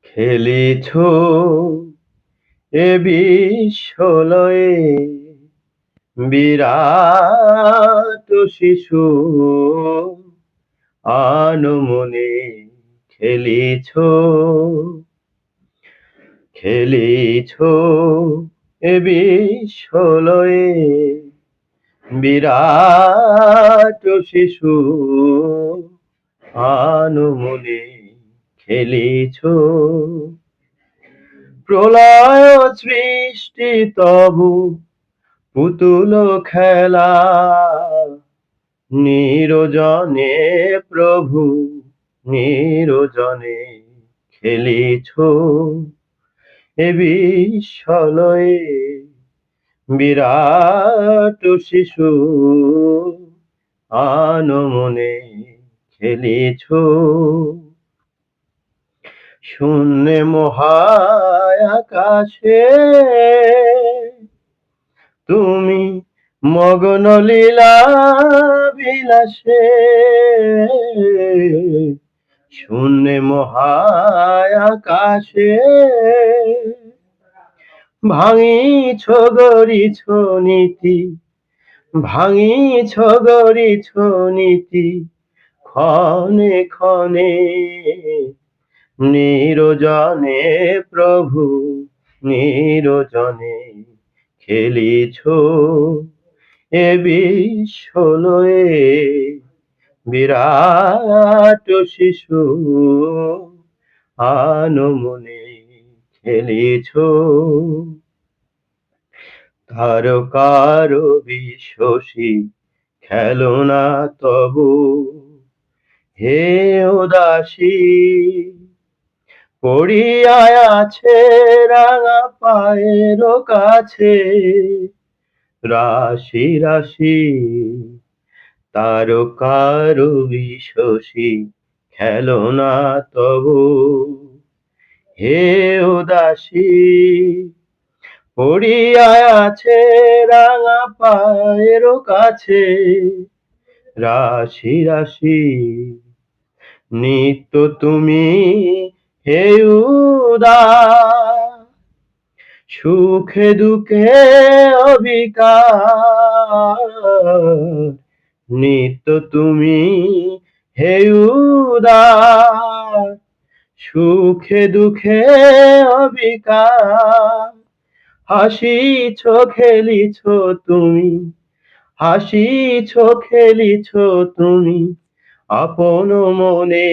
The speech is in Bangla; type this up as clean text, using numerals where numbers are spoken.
খেলিছ এ বিশ্বলয়ে বিরাট শিশু আনমনে খেলিছ খেলিছ এ বিশ্বলয়ে বিরাট শিশু আনমনে খেলিছ প্রলয় সৃষ্টি তবু পুতুল খেলা নিরজনে প্রভু নিরজনে খেলিছ এ বিশ্বলয়ে বিরাট শিশু আনমনে খেলিছ শূন্যে মহাকাশে তুমি মগ্ন লীলা বিলাসে শূন্যে মহাকাশে ভাঙিছ গড়িছ নীতি ভাঙিছ গড়িছ নীতি ক্ষণে ক্ষণে নিরজনে প্রভু নিরজনে খেলিছ এ বিশ্বলয়ে বিরাট শিশু আনমনে খেলিছ তারকার বিশ্বসী খেলনা তবু হে উদাসী পড়িয়া আছে রাঙা পায়ের কাছে রাশি রাশি তারকার বিশ্বসী খেলনা তবু হে উদাসী পড়িয়া আছে রাঙা পায়ের কাছে রাশি রাশি নিত্য তুমি হে উদাস সুখে দুঃখে অবিকার নিত্য তুমি হে উদাস সুখে দুঃখে অবিকার হাসিছ খেলিছ তুমি হাসিছ খেলিছ তুমি আপন মনে